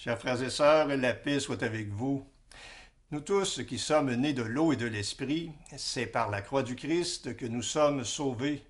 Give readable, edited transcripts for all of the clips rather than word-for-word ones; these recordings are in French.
Chers frères et sœurs, la paix soit avec vous. Nous tous qui sommes nés de l'eau et de l'esprit, c'est par la croix du Christ que nous sommes sauvés.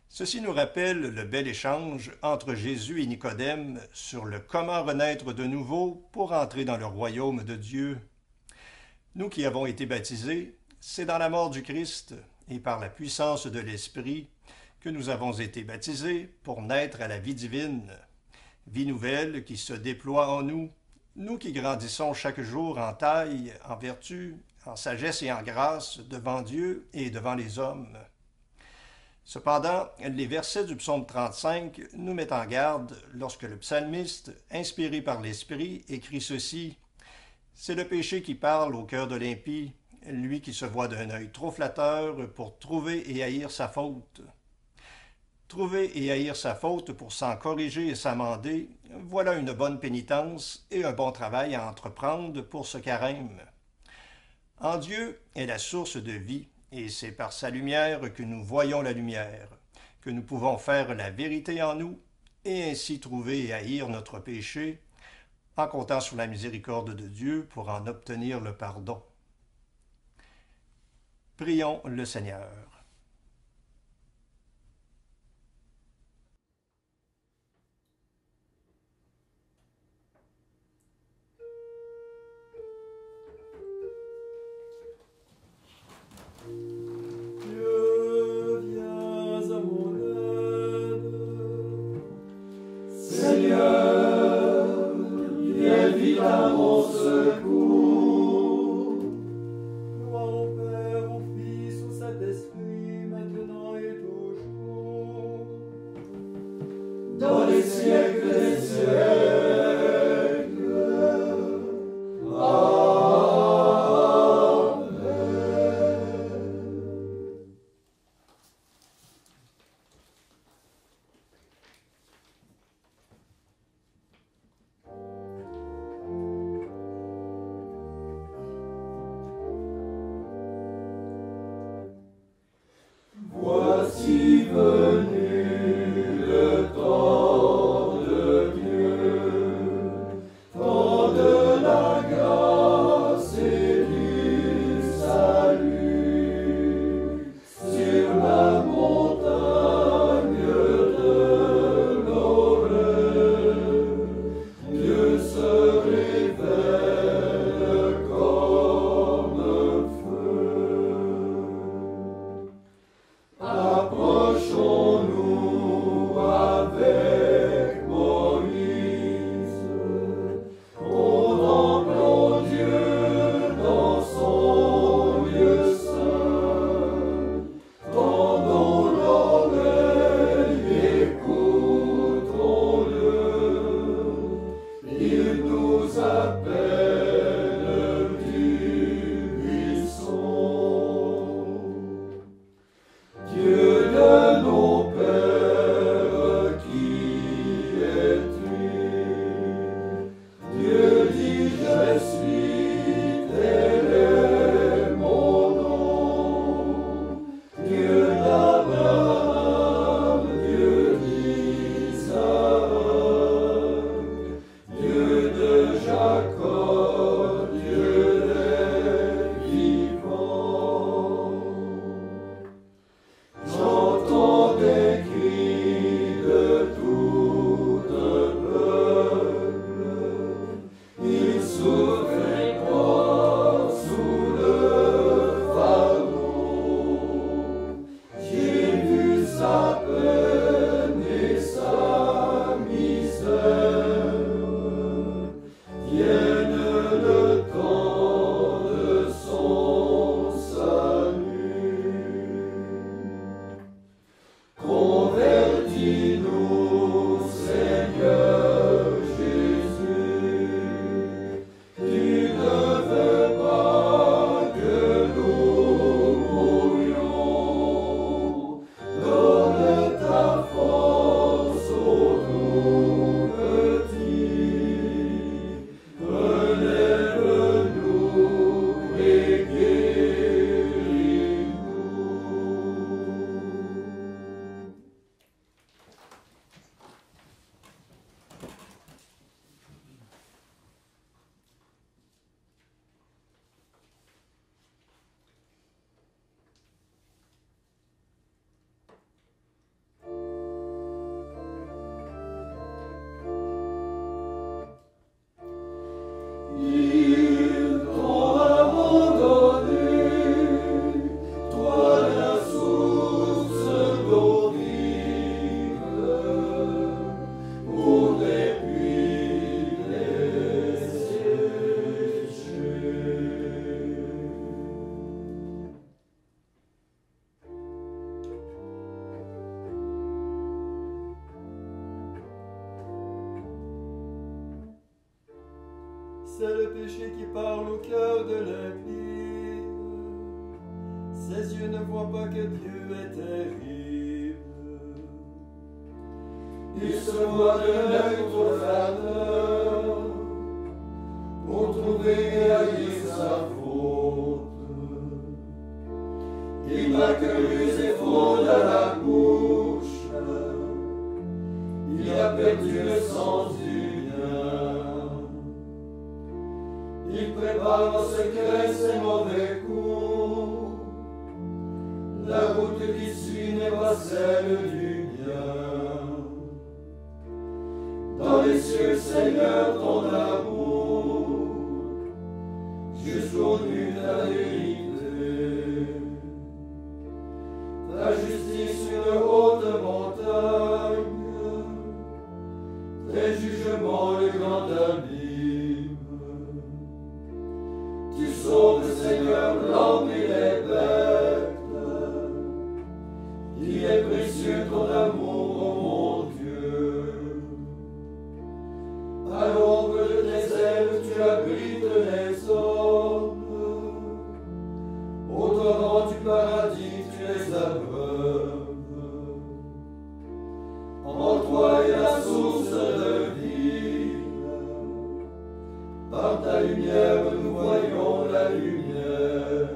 Ceci nous rappelle le bel échange entre Jésus et Nicodème sur le comment renaître de nouveau pour entrer dans le royaume de Dieu. Nous qui avons été baptisés, c'est dans la mort du Christ et par la puissance de l'Esprit que nous avons été baptisés pour naître à la vie divine. Vie nouvelle qui se déploie en nous, nous qui grandissons chaque jour en taille, en vertu, en sagesse et en grâce devant Dieu et devant les hommes. Cependant, les versets du psaume 35 nous mettent en garde lorsque le psalmiste, inspiré par l'Esprit, écrit ceci. C'est le péché qui parle au cœur de l'impie, lui qui se voit d'un œil trop flatteur pour trouver et haïr sa faute. Trouver et haïr sa faute pour s'en corriger et s'amender, voilà une bonne pénitence et un bon travail à entreprendre pour ce carême. En Dieu est la source de vie, et c'est par sa lumière que nous voyons la lumière, que nous pouvons faire la vérité en nous, et ainsi trouver et haïr notre péché, en comptant sur la miséricorde de Dieu pour en obtenir le pardon. Prions le Seigneur. Dieu, viens à mon aide. Seigneur, viens vite à mon secours. Gloire au Père, au Fils, au Saint-Esprit, maintenant et toujours. Dans les siècles des siècles. Voici venu le temps de Dieu. c'est le péché qui parle au cœur de l'impie. Ses yeux ne voient pas que Dieu est terrible. Il se voit de l'œil profanateur pour trouver et haïr sa faute. Il n'a que ruse et fraude à la bouche. Il a perdu le sens du bien. Il prépare en secret ses mauvais coups. La route qui suit n'est pas celle du bien. Dans les cieux, Seigneur, ton amour, jusqu'au nu de la vérité. Ta justice sur une haute montagne, tes jugements le grand abîme. Tu sauves, Seigneur, l'homme et les bêtes. Il est précieux ton amour, ô mon Dieu. À l'ombre de tes ailes, tu abrites les hommes. Au torrent du paradis, tu les abreuves. En toi est la source de vie. Par ta lumière, nous voyons la lumière.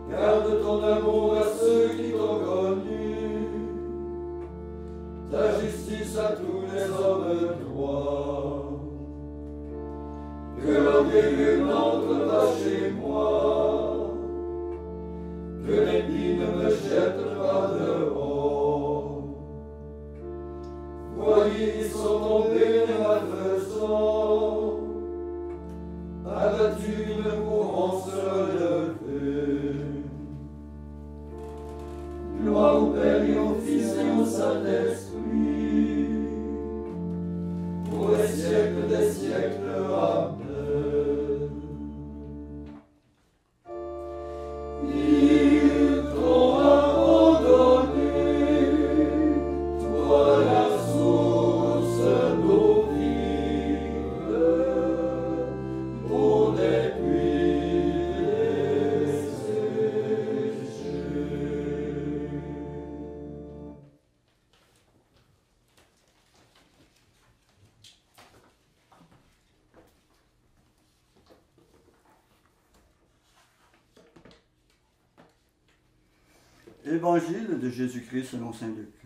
Garde ton amour à ceux qui t'ont connu, ta justice à tous les hommes droits. Que l'orgueilleux n'entre pas chez moi, que l'ennemi ne me jette pas dehors. Voyez, ils sont tombés les malfaisants, abattus, ils ne pourront se relever. Gloire au Père et au Fils et au Saint-Esprit, pour les siècles des siècles. Amen. Ils t'ont abandonné, toi la source d'eau vive, pour des puits desséchés. Évangile de Jésus-Christ selon saint Luc.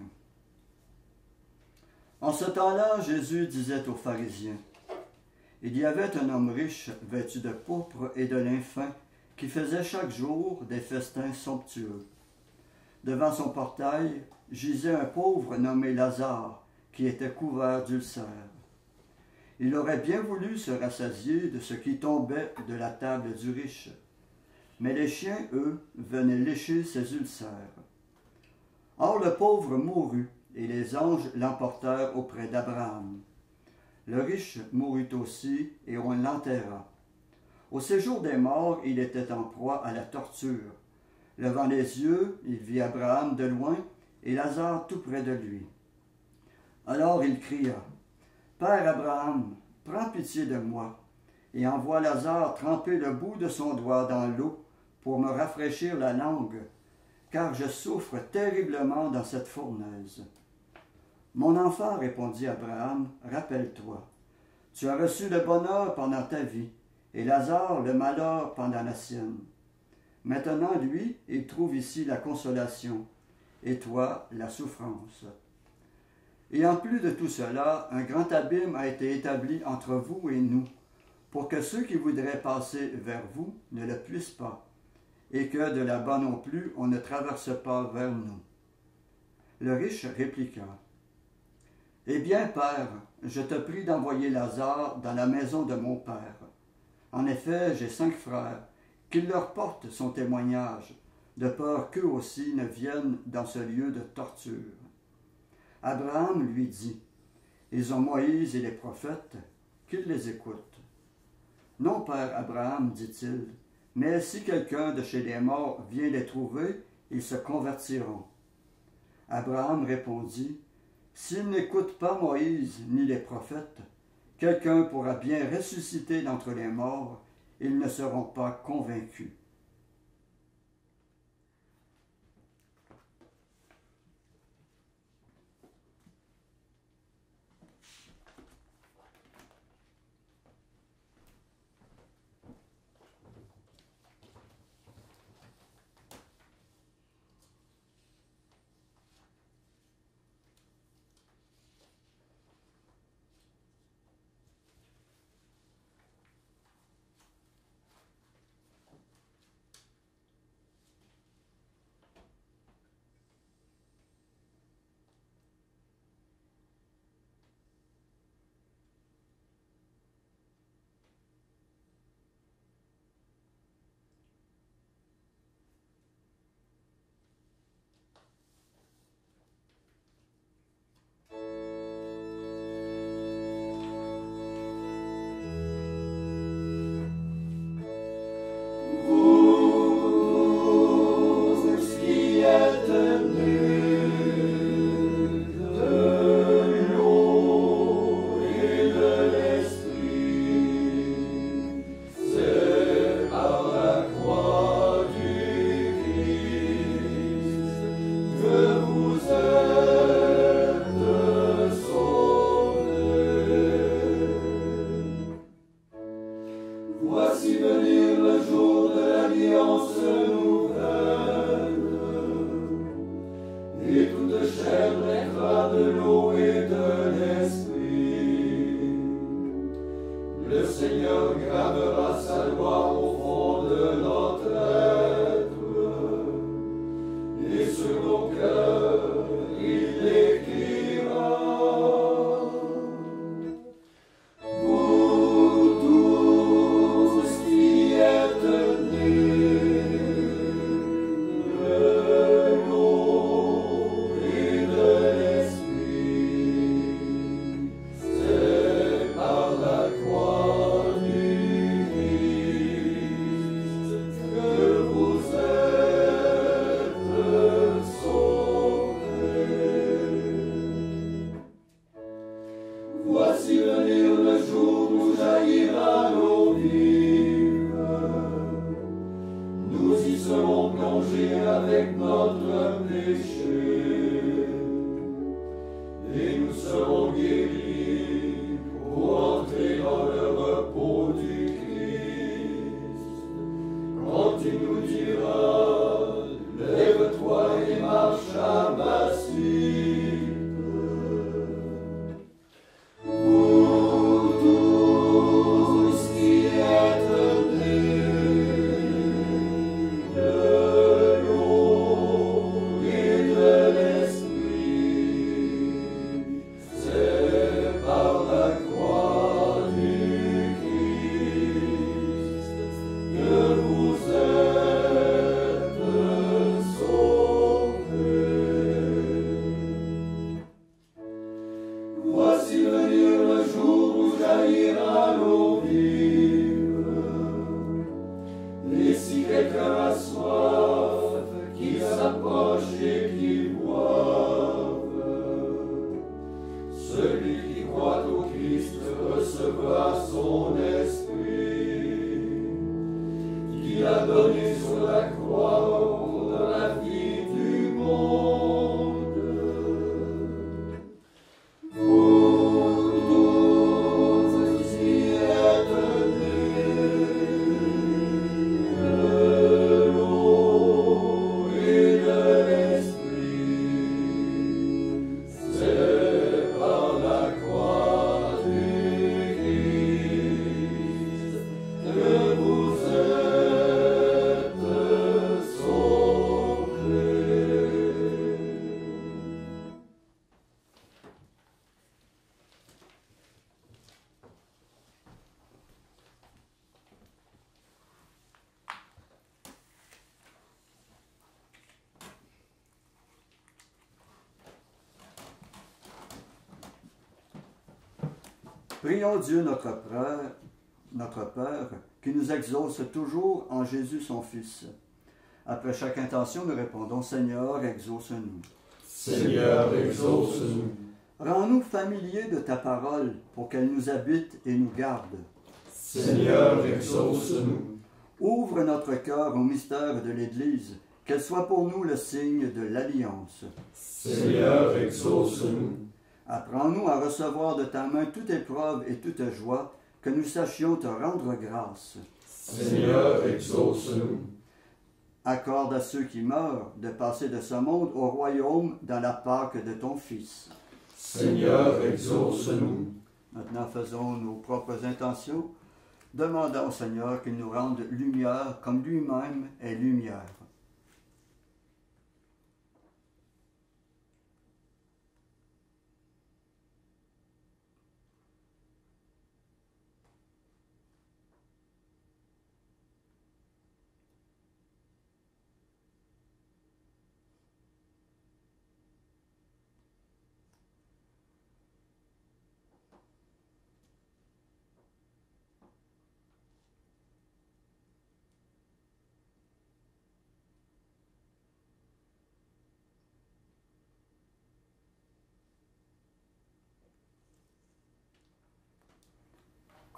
En ce temps-là, Jésus disait aux pharisiens, « Il y avait un homme riche, vêtu de pourpre et de lin fin, qui faisait chaque jour des festins somptueux. Devant son portail gisait un pauvre nommé Lazare, qui était couvert d'ulcères. Il aurait bien voulu se rassasier de ce qui tombait de la table du riche. Mais les chiens, eux, venaient lécher ses ulcères. Or le pauvre mourut, et les anges l'emportèrent auprès d'Abraham. Le riche mourut aussi, et on l'enterra. Au séjour des morts, il était en proie à la torture. Levant les yeux, il vit Abraham de loin, et Lazare tout près de lui. Alors il cria, « Père Abraham, prends pitié de moi, et envoie Lazare tremper le bout de son doigt dans l'eau, pour me rafraîchir la langue, car je souffre terriblement dans cette fournaise. » « Mon enfant, répondit Abraham, rappelle-toi, tu as reçu le bonheur pendant ta vie, et Lazare le malheur pendant la sienne. Maintenant, lui, il trouve ici la consolation, et toi, la souffrance. Et en plus de tout cela, un grand abîme a été établi entre vous et nous, pour que ceux qui voudraient passer vers vous ne le puissent pas, et que de là-bas non plus on ne traverse pas vers nous. » Le riche répliqua, « Eh bien, Père, je te prie d'envoyer Lazare dans la maison de mon Père. En effet, j'ai 5 frères, qu'il leur porte son témoignage, de peur qu'eux aussi ne viennent dans ce lieu de torture. » Abraham lui dit, « Ils ont Moïse et les prophètes, qu'ils les écoutent. » « Non, Père Abraham, dit-il, mais si quelqu'un de chez les morts vient les trouver, ils se convertiront. » Abraham répondit, « S'ils n'écoutent pas Moïse ni les prophètes, quelqu'un pourra bien ressusciter d'entre les morts, ils ne seront pas convaincus. Voici venir le jour de l'alliance nouvelle, et toute chair naîtra de l'eau et de l'esprit. Le Seigneur gravera sa loi au fond de notre être, et sur nos cœurs il l'écrira. Voici venir le jour où jaillira l'eau vive. Nous y serons plongés avec notre péché, et nous serons guéris pour entrer dans le repos du Christ. Quand il nous dira, lève-toi et marche à ma suite. Voici venir le jour où jaillira l'eau vive. Et si quelqu'un a soif, qu'il s'approche et qu'il boive. Celui qui croit au Christ recevra son esprit, qu'il a donné sur la croix pour la vie du monde. Prions Dieu notre Père, qui nous exauce toujours en Jésus son Fils. Après chaque intention, nous répondons, Seigneur, exauce-nous. Seigneur, exauce-nous. Rends-nous familiers de ta parole pour qu'elle nous habite et nous garde. Seigneur, exauce-nous. Ouvre notre cœur au mystère de l'Église, qu'elle soit pour nous le signe de l'alliance. Seigneur, exauce-nous. Apprends-nous à recevoir de ta main toute épreuve et toute joie, que nous sachions te rendre grâce. Seigneur, exauce-nous. Accorde à ceux qui meurent de passer de ce monde au royaume dans la Pâque de ton Fils. Seigneur, exauce-nous. Maintenant, faisons nos propres intentions. Demandons au Seigneur qu'il nous rende lumière comme lui-même est lumière.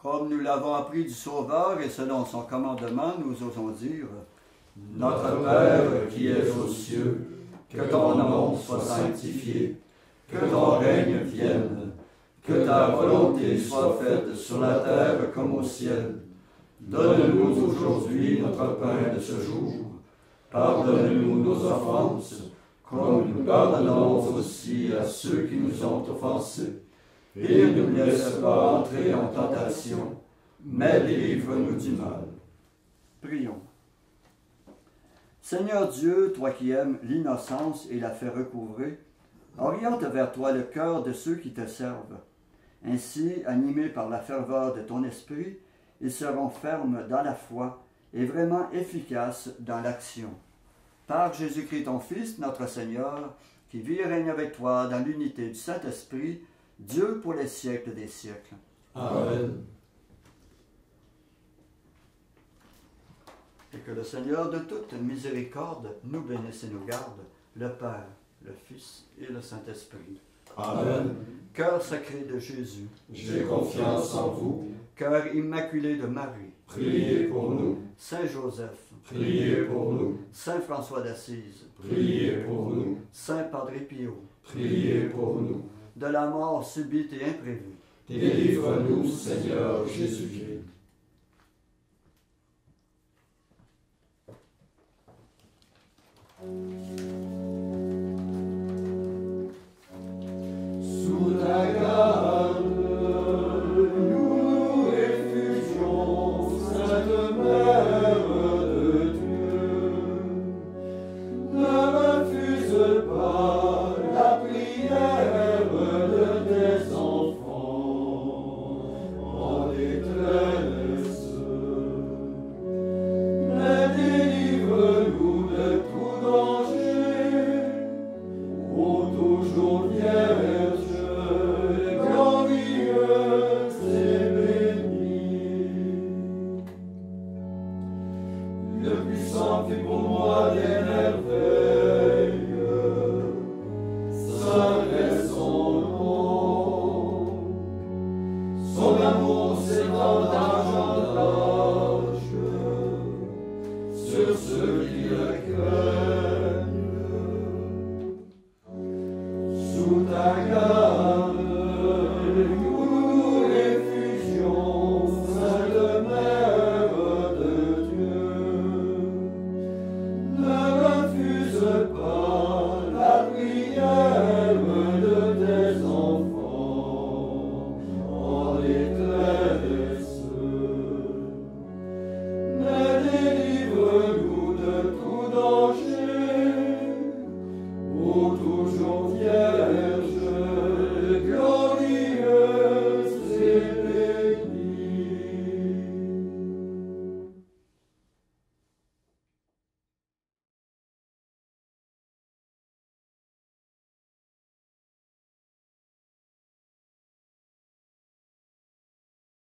Comme nous l'avons appris du Sauveur et selon son commandement, nous osons dire: Notre Père qui es aux cieux, que ton nom soit sanctifié, que ton règne vienne, que ta volonté soit faite sur la terre comme au ciel. Donne-nous aujourd'hui notre pain de ce jour. Pardonne-nous nos offenses, comme nous pardonnons aussi à ceux qui nous ont offensés. Et ne nous laisse pas entrer en tentation, mais délivre-nous du mal. Prions. Seigneur Dieu, toi qui aimes l'innocence et la fais recouvrer, oriente vers toi le cœur de ceux qui te servent. Ainsi, animés par la ferveur de ton esprit, ils seront fermes dans la foi et vraiment efficaces dans l'action. Par Jésus-Christ ton Fils, notre Seigneur, qui vit et règne avec toi dans l'unité du Saint-Esprit, Dieu pour les siècles des siècles. Amen. Et que le Seigneur de toute miséricorde nous bénisse et nous garde, le Père, le Fils et le Saint-Esprit. Amen. Cœur sacré de Jésus, J'ai confiance en vous. cœur immaculé de Marie, Priez pour nous. Saint Joseph, Priez pour nous. Saint François d'Assise, Priez pour nous. Saint Padre Pio, Priez pour nous. de la mort subite et imprévue, Délivre-nous, Seigneur Jésus-Christ. Sous la garde, nous nous réfugions, Sainte Mère de Dieu. Ne refuse pas la prière de tes enfants en détresse, mais délivre-nous de tout danger, ô toujours vierge.